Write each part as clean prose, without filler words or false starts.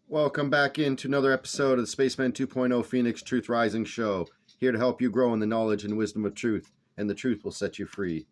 Welcome back into another episode of the Spaceman 2.0 Phoenix Truth Rising Show. Here to help you grow in the knowledge and wisdom of truth, and the truth will set you free.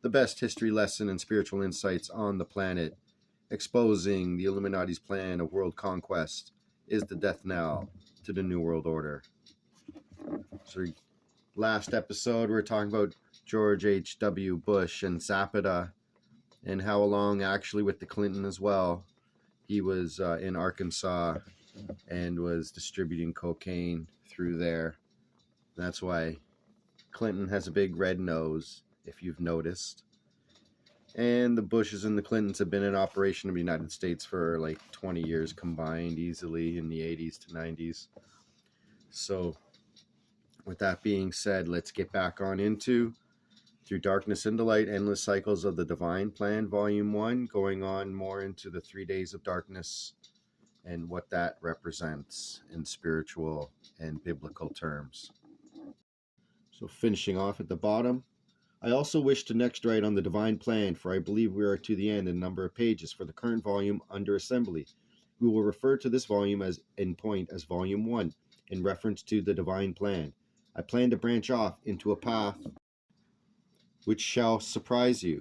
The best history lesson and spiritual insights on the planet, exposing the Illuminati's plan of world conquest, is the death knell to the New World Order. So, last episode we were talking about George H.W. Bush and Zapata, and how along actually with the Clinton as well. He was in Arkansas and was distributing cocaine through there. That's why Clinton has a big red nose, if you've noticed. And the Bushes and the Clintons have been in operation in the United States for like 20 years combined, easily in the 80s to 90s. So with that being said, let's get back on into Through Darkness into Light, Endless Cycles of the Divine Plan, Volume 1, going on more into the 3 days of darkness and what that represents in spiritual and biblical terms. So finishing off at the bottom, I also wish to next write on the Divine Plan, for I believe we are to the end in number of pages for the current volume under assembly. We will refer to this volume as in point as Volume 1 in reference to the Divine Plan. I plan to branch off into a path which shall surprise you,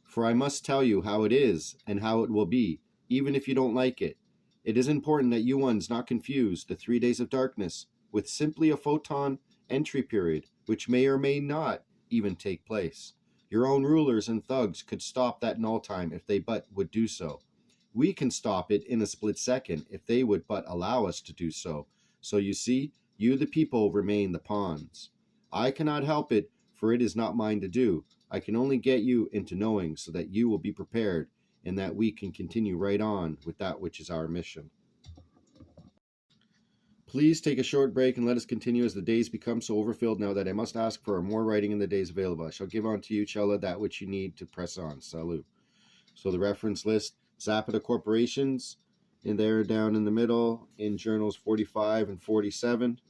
for I must tell you how it is and how it will be, even if you don't like it. It is important that you ones not confuse the 3 days of darkness with simply a photon entry period, which may or may not even take place. Your own rulers and thugs could stop that null time if they but would do so. We can stop it in a split second if they would but allow us to do so. So you see, you the people remain the pawns. I cannot help it, for it is not mine to do. I can only get you into knowing so that you will be prepared and that we can continue right on with that which is our mission. Please take a short break and let us continue as the days become so overfilled now that I must ask for more writing in the days available. I shall give unto you, Chella, that which you need to press on. Salut. So the reference list, Zapata Corporations, in there down in the middle, in journals 45 and 47.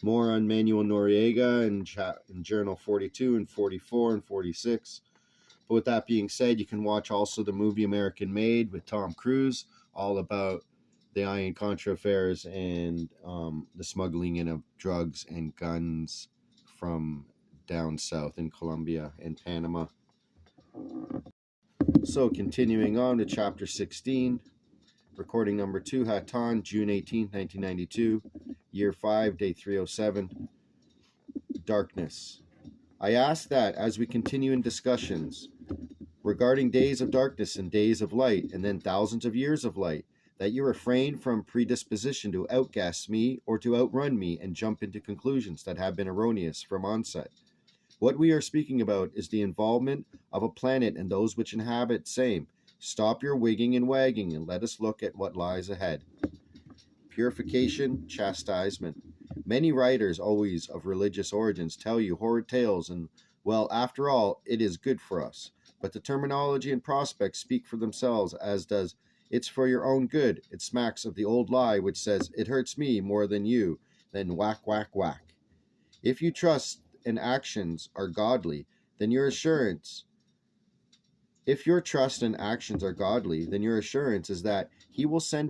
More on Manuel Noriega in Journal 42 and 44 and 46. But with that being said, you can watch also the movie American Made with Tom Cruise, all about the Iron Contra affairs and the smuggling in of drugs and guns from down south in Colombia and Panama. So continuing on to Chapter 16, recording number 2, HATONN, June 18, 1992. Year 5, Day 307, Darkness. I ask that as we continue in discussions regarding days of darkness and days of light, and then thousands of years of light, that you refrain from predisposition to outguess me or to outrun me and jump into conclusions that have been erroneous from onset. What we are speaking about is the involvement of a planet and those which inhabit same. Stop your wigging and wagging and let us look at what lies ahead. Purification, chastisement. Many writers, always of religious origins, tell you horrid tales, and, well, after all, it is good for us. But the terminology and prospects speak for themselves, as does, it's for your own good. It smacks of the old lie which says, it hurts me more than you, then whack, whack, whack. If you trust and actions are godly, then your assurance... If your trust and actions are godly, then your assurance is that he will send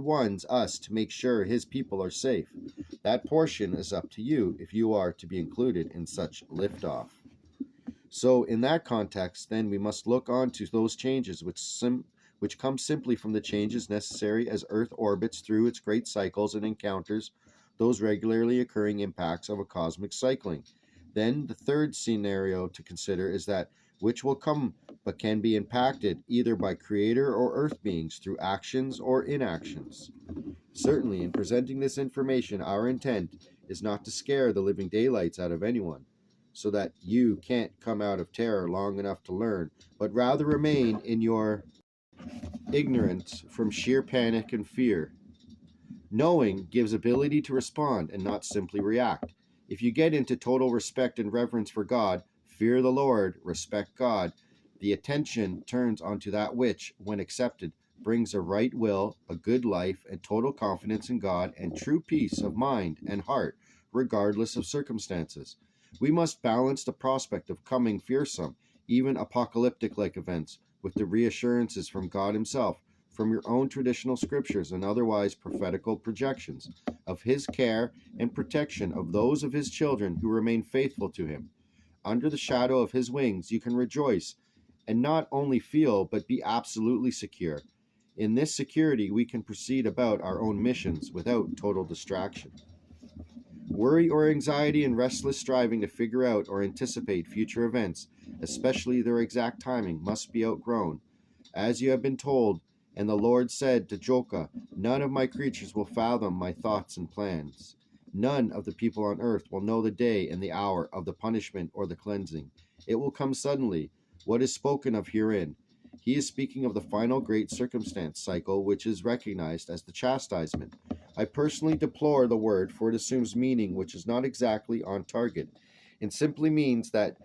us to make sure his people are safe. That portion is up to you if you are to be included in such liftoff. So in that context, then we must look on to those changes which come simply from the changes necessary as Earth orbits through its great cycles and encounters those regularly occurring impacts of a cosmic cycling. Then the third scenario to consider is that which will come but can be impacted either by creator or earth beings through actions or inactions. Certainly, in presenting this information, our intent is not to scare the living daylights out of anyone, so that you can't come out of terror long enough to learn, but rather remain in your ignorance from sheer panic and fear. Knowing gives ability to respond and not simply react. If you get into total respect and reverence for God, fear the Lord, respect God, the attention turns onto that which, when accepted, brings a right will, a good life, and total confidence in God, and true peace of mind and heart, regardless of circumstances. We must balance the prospect of coming fearsome, even apocalyptic-like events, with the reassurances from God himself, from your own traditional scriptures and otherwise prophetical projections of his care and protection of those of his children who remain faithful to him. Under the shadow of his wings you can rejoice and not only feel but be absolutely secure. In this security we can proceed about our own missions without total distraction. Worry or anxiety and restless striving to figure out or anticipate future events, especially their exact timing, must be outgrown. As you have been told, and the Lord said to Joka, none of my creatures will fathom my thoughts and plans. None of the people on earth will know the day and the hour of the punishment or the cleansing. It will come suddenly. What is spoken of herein? He is speaking of the final great circumstance cycle, which is recognized as the chastisement. I personally deplore the word, for it assumes meaning which is not exactly on target. It simply means that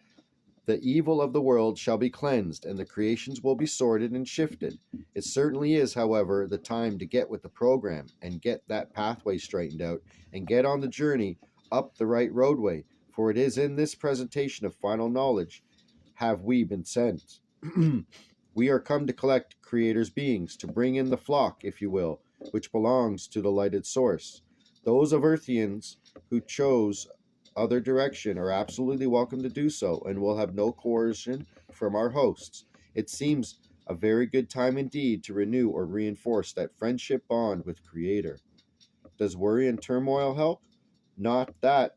the evil of the world shall be cleansed, and the creations will be sorted and shifted. It certainly is, however, the time to get with the program and get that pathway straightened out and get on the journey up the right roadway, for it is in this presentation of final knowledge have we been sent. We are come to collect Creator's beings, to bring in the flock, if you will, which belongs to the lighted source. Those of Earthians who chose other direction are absolutely welcome to do so, and will have no coercion from our hosts. It seems a very good time indeed to renew or reinforce that friendship bond with Creator. Does worry and turmoil help? Not that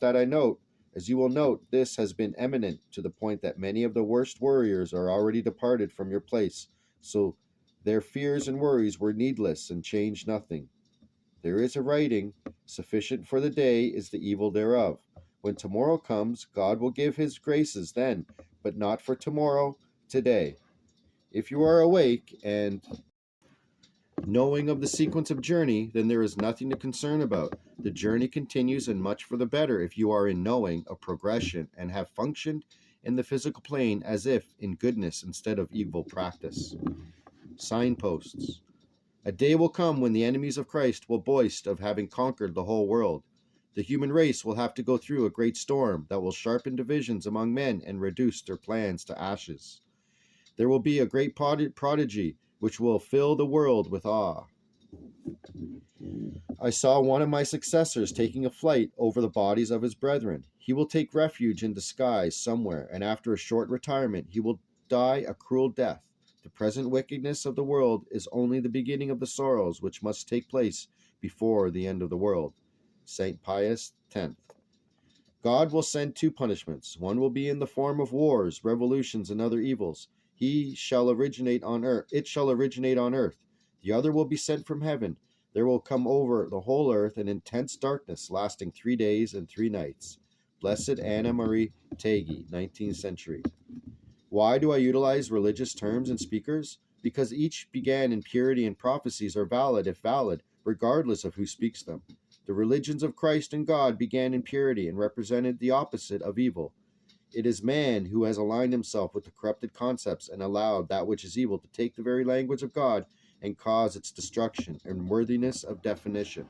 I note. As you will note, this has been eminent to the point that many of the worst worriers are already departed from your place, so their fears and worries were needless and changed nothing. There is a writing, sufficient for the day is the evil thereof. When tomorrow comes, God will give his graces then, but not for tomorrow, today. If you are awake and knowing of the sequence of journey, then there is nothing to concern about. The journey continues, and much for the better if you are in knowing of progression and have functioned in the physical plane as if in goodness instead of evil practice. Signposts. A day will come when the enemies of Christ will boast of having conquered the whole world. The human race will have to go through a great storm that will sharpen divisions among men and reduce their plans to ashes. There will be a great prodigy which will fill the world with awe. I saw one of my successors taking a flight over the bodies of his brethren. He will take refuge in disguise somewhere, and after a short retirement he will die a cruel death. The present wickedness of the world is only the beginning of the sorrows which must take place before the end of the world. St. Pius X. God will send two punishments. One will be in the form of wars, revolutions, and other evils. It shall originate on earth. The other will be sent from heaven. There will come over the whole earth an intense darkness lasting 3 days and 3 nights. Blessed Anna Marie Tagi, 19th century. Why do I utilize religious terms and speakers? Because each began in purity, and prophecies are valid if valid, regardless of who speaks them. The religions of Christ and God began in purity and represented the opposite of evil. It is man who has aligned himself with the corrupted concepts and allowed that which is evil to take the very language of God and cause its destruction and worthiness of definition.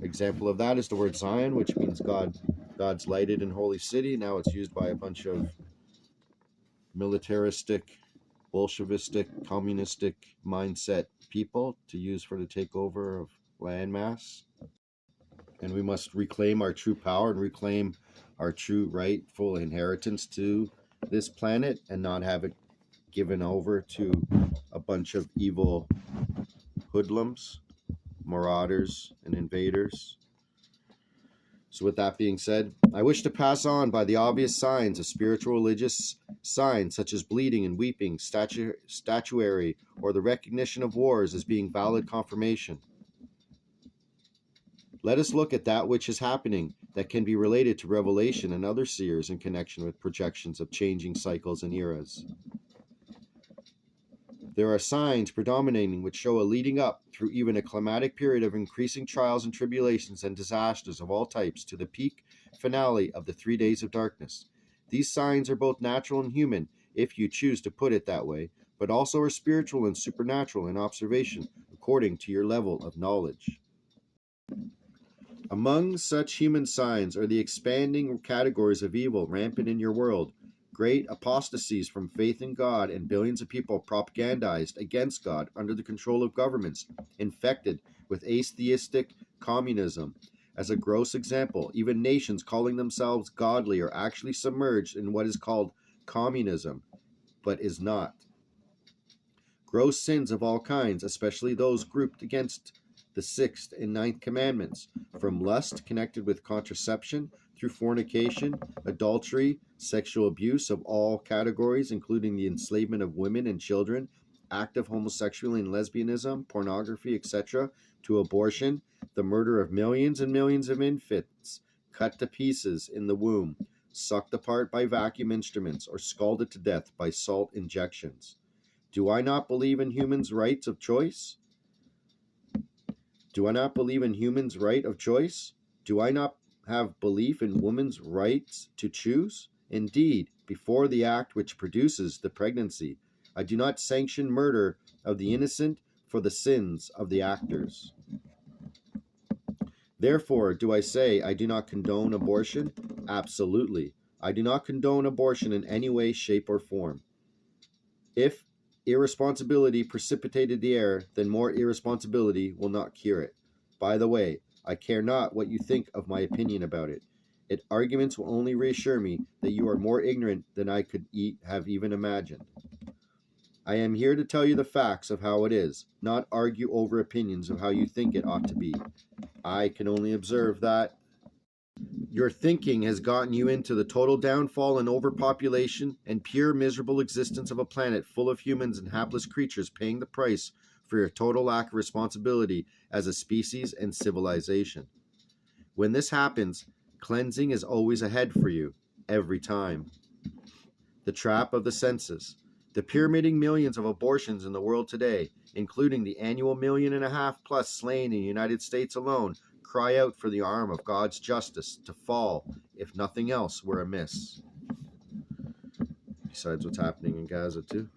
Example of that is the word Zion, which means God's lighted and holy city. Now it's used by a bunch of militaristic, Bolshevistic, communistic mindset people to use for the takeover of landmass. And we must reclaim our true power and reclaim our true rightful inheritance to this planet and not have it given over to a bunch of evil hoodlums, marauders, and invaders. So with that being said, I wish to pass on by the obvious signs of spiritual religious signs such as bleeding and weeping, statuary, or the recognition of wars as being valid confirmation. Let us look at that which is happening that can be related to revelation and other seers in connection with projections of changing cycles and eras. There are signs predominating which show a leading up through even a climatic period of increasing trials and tribulations and disasters of all types to the peak finale of the 3 days of darkness. These signs are both natural and human, if you choose to put it that way, but also are spiritual and supernatural in observation according to your level of knowledge. Among such human signs are the expanding categories of evil rampant in your world, Great apostasies from faith in God, and billions of people propagandized against God under the control of governments infected with atheistic communism. As a gross example, even nations calling themselves godly are actually submerged in what is called communism, but is not. Gross sins of all kinds, especially those grouped against the 6th and 9th commandments, from lust connected with contraception through fornication, adultery, sexual abuse of all categories, including the enslavement of women and children, active homosexuality and lesbianism, pornography, etc., to abortion, the murder of millions and millions of infants, cut to pieces in the womb, sucked apart by vacuum instruments, or scalded to death by salt injections. Do I not believe in humans' rights of choice? Do I not believe in humans' right of choice? Do I not have belief in women's rights to choose? Indeed, before the act which produces the pregnancy, I do not sanction murder of the innocent for the sins of the actors. Therefore, do I say I do not condone abortion? Absolutely. I do not condone abortion in any way, shape, or form. If irresponsibility precipitated the error, then more irresponsibility will not cure it. By the way, I care not what you think of my opinion about it. Its arguments will only reassure me that you are more ignorant than I could have even imagined. I am here to tell you the facts of how it is, not argue over opinions of how you think it ought to be. I can only observe that your thinking has gotten you into the total downfall and overpopulation and pure miserable existence of a planet full of humans and hapless creatures paying the price for your total lack of responsibility as a species and civilization. When this happens, cleansing is always ahead for you, every time. The trap of the senses. The pyramiding millions of abortions in the world today, including the annual 1.5 million plus slain in the United States alone, cry out for the arm of God's justice to fall if nothing else were amiss. Besides what's happening in Gaza too.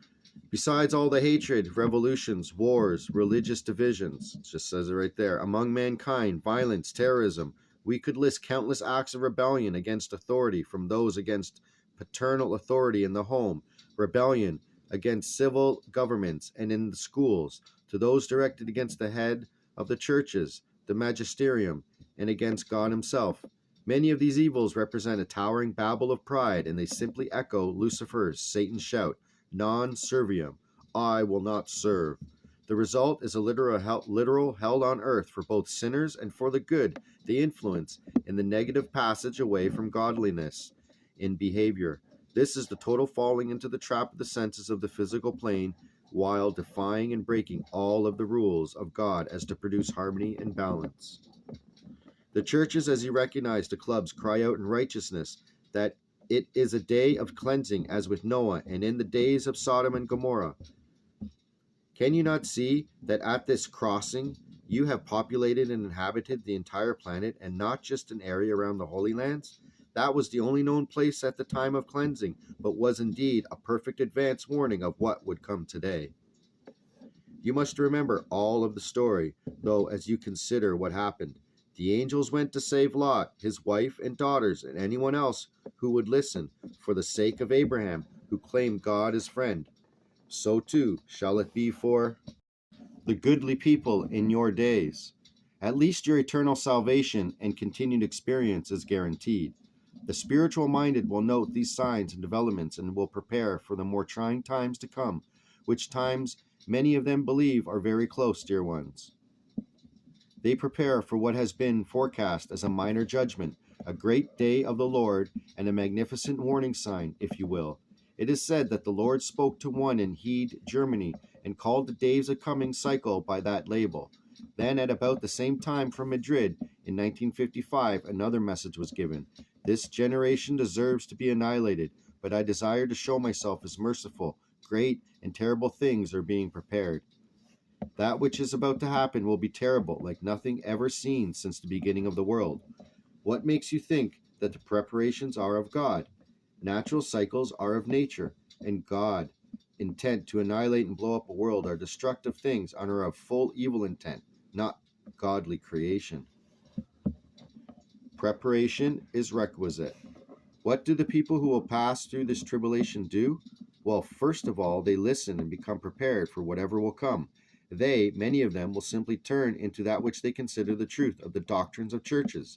Besides all the hatred, revolutions, wars, religious divisions, it just says it right there, among mankind, violence, terrorism, we could list countless acts of rebellion against authority, from those against paternal authority in the home, rebellion against civil governments and in the schools, to those directed against the head of the churches, the magisterium, and against God himself. Many of these evils represent a towering babble of pride, and they simply echo Lucifer's, Satan's shout, non serviam, I will not serve. The result is a literal hell on earth for both sinners and for the good they influence in the negative passage away from godliness in behavior. This is the total falling into the trap of the senses of the physical plane, while defying and breaking all of the rules of God as to produce harmony and balance. The churches, as you recognize the clubs, cry out in righteousness that it is a day of cleansing, as with Noah and in the days of Sodom and Gomorrah. Can you not see that at this crossing you have populated and inhabited the entire planet, and not just an area around the Holy Lands? That was the only known place at the time of cleansing, but was indeed a perfect advance warning of what would come today. You must remember all of the story, though, as you consider what happened. The angels went to save Lot, his wife and daughters, and anyone else who would listen, for the sake of Abraham, who claimed God as friend. So too shall it be for the goodly people in your days. At least your eternal salvation and continued experience is guaranteed. The spiritual-minded will note these signs and developments and will prepare for the more trying times to come, which times many of them believe are very close, dear ones. They prepare for what has been forecast as a minor judgment, a great day of the Lord, and a magnificent warning sign, if you will. It is said that the Lord spoke to one in Heed, Germany, and called the days of coming cycle by that label. Then, at about the same time from Madrid, in 1955, another message was given. This generation deserves to be annihilated, but I desire to show myself as merciful. Great and terrible things are being prepared. That which is about to happen will be terrible, like nothing ever seen since the beginning of the world. What makes you think that the preparations are of God? Natural cycles are of nature, and God, intent to annihilate and blow up a world, are destructive things and are of full evil intent, not godly creation. Preparation is requisite. What do the people who will pass through this tribulation do? Well, first of all, they listen and become prepared for whatever will come. They, many of them, will simply turn into that which they consider the truth of the doctrines of churches.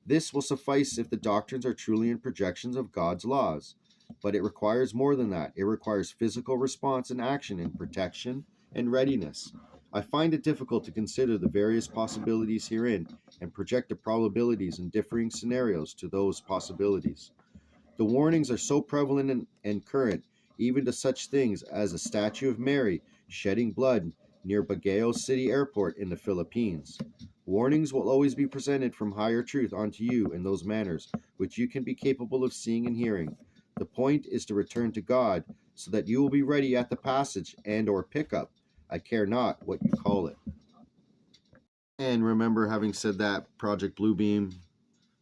This will suffice if the doctrines are truly in projections of God's laws. But it requires more than that. It requires physical response and action in protection and readiness. I find it difficult to consider the various possibilities herein and project the probabilities in differing scenarios to those possibilities. The warnings are so prevalent and current, even to such things as a statue of Mary shedding blood near Baguio City Airport in the Philippines. Warnings will always be presented from higher truth onto you in those manners which you can be capable of seeing and hearing. The point is to return to God, so that you will be ready at the passage and or pickup. I care not what you call it. And remember, having said that, Project Bluebeam,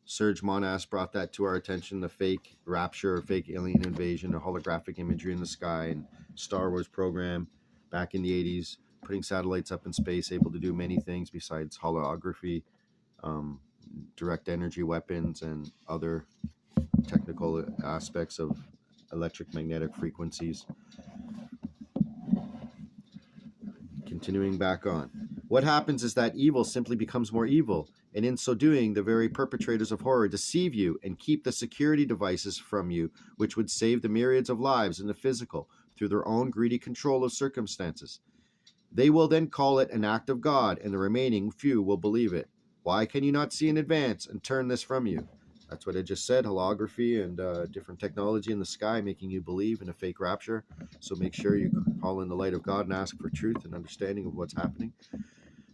Serge Monas brought that to our attention, the fake rapture, fake alien invasion, the holographic imagery in the sky, and Star Wars program back in the 80s, putting satellites up in space, able to do many things besides holography, direct energy weapons, and other technical aspects of electric magnetic frequencies. Continuing back on. What happens is that evil simply becomes more evil, and in so doing, the very perpetrators of horror deceive you and keep the security devices from you, which would save the myriads of lives in the physical through their own greedy control of circumstances. They will then call it an act of God, and the remaining few will believe it. Why can you not see in advance and turn this from you? That's what I just said, holography and different technology in the sky making you believe in a fake rapture. So make sure you call in the light of God and ask for truth and understanding of what's happening.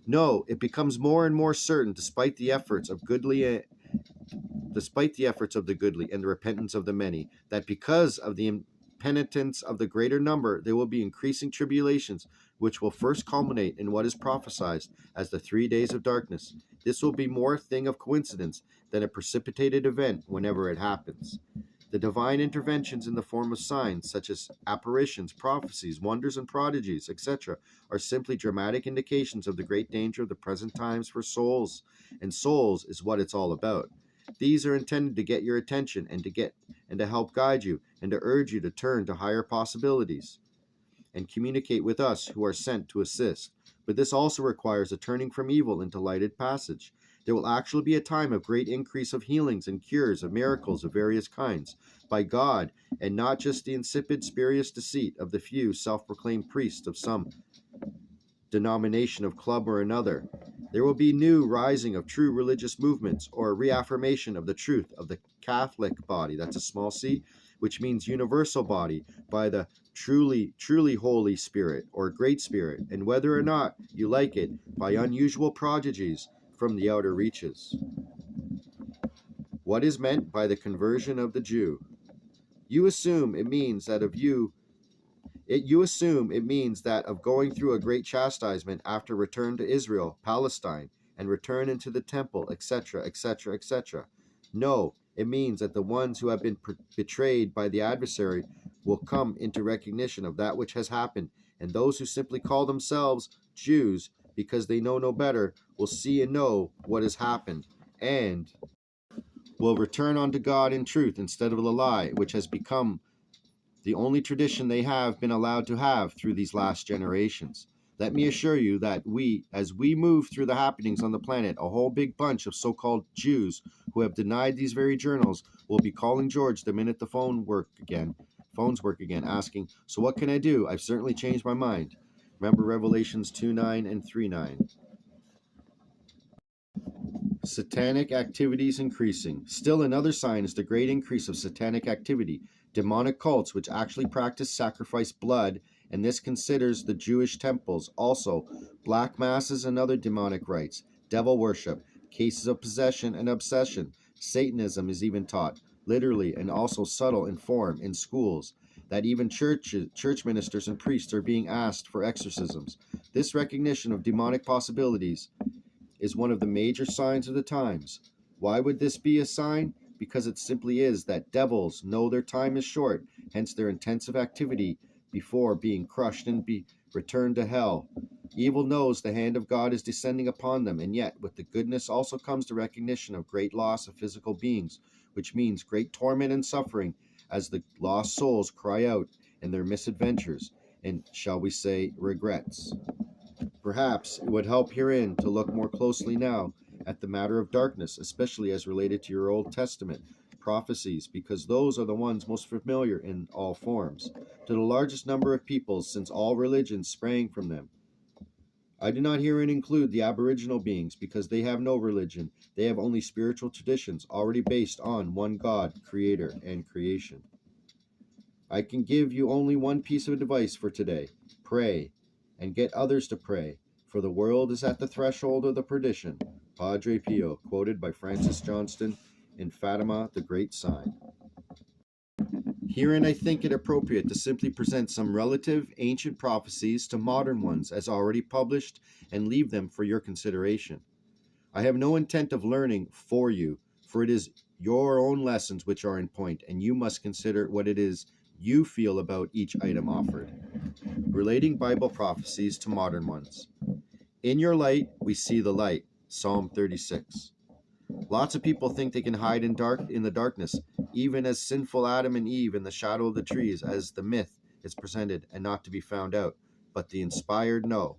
No, it becomes more and more certain, despite the efforts of the goodly and the repentance of the many, that because of the impenitence of the greater number, there will be increasing tribulations, which will first culminate in what is prophesied as the 3 days of darkness. This will be more a thing of coincidence than a precipitated event whenever it happens. The divine interventions in the form of signs, such as apparitions, prophecies, wonders and prodigies, etc., are simply dramatic indications of the great danger of the present times for souls, and souls is what it's all about. These are intended to get your attention and to help guide you and to urge you to turn to higher possibilities and communicate with us who are sent to assist. But this also requires a turning from evil into lighted passage. There will actually be a time of great increase of healings and cures, of miracles of various kinds, by God, and not just the insipid, spurious deceit of the few self-proclaimed priests of some denomination of club or another. There will be new rising of true religious movements, or a reaffirmation of the truth of the Catholic body, that's a small c, which means universal body, by the truly Holy Spirit, or Great Spirit, and whether or not you like it, by unusual prodigies from the outer reaches. What is meant by the conversion of the Jew? You assume it means that of going through a great chastisement after return to Israel, Palestine, and return into the temple, etc., etc., etc. No, it means that the ones who have been betrayed by the adversary will come into recognition of that which has happened, and those who simply call themselves Jews because they know no better will see and know what has happened, and will return unto God in truth instead of the lie, which has become the only tradition they have been allowed to have through these last generations. Let me assure you that as we move through the happenings on the planet, a whole big bunch of so-called Jews who have denied these very journals will be calling George the minute the phones work again, asking, "So what can I do? I've certainly changed my mind." Remember Revelations 2:9 and 3:9. Satanic activities increasing. Still another sign is the great increase of satanic activity. Demonic cults which actually practice sacrifice blood, and this considers the Jewish temples. Also, black masses and other demonic rites, devil worship, cases of possession and obsession. Satanism is even taught, literally and also subtle in form, in schools, that even church ministers and priests are being asked for exorcisms. This recognition of demonic possibilities is one of the major signs of the times. Why would this be a sign? Because it simply is that devils know their time is short, hence their intensive activity before being crushed and be returned to hell. Evil knows the hand of God is descending upon them, and yet with the goodness also comes the recognition of great loss of physical beings, which means great torment and suffering as the lost souls cry out in their misadventures and, shall we say, regrets. Perhaps it would help herein to look more closely now at the matter of darkness, especially as related to your Old Testament prophecies, because those are the ones most familiar in all forms, to the largest number of peoples since all religions sprang from them. I do not herein include the aboriginal beings, because they have no religion. They have only spiritual traditions already based on one God, creator, and creation. I can give you only one piece of advice for today. Pray, and get others to pray, for the world is at the threshold of the perdition. Padre Pio, quoted by Francis Johnston in Fatima, the Great Sign. Herein I think it appropriate to simply present some relative ancient prophecies to modern ones as already published and leave them for your consideration. I have no intent of learning for you, for it is your own lessons which are in point, and you must consider what it is you feel about each item offered. Relating Bible prophecies to modern ones. In your light, we see the light. Psalm 36. Lots of people think they can hide in the darkness, even as sinful Adam and Eve in the shadow of the trees, as the myth is presented, and not to be found out. But the inspired know.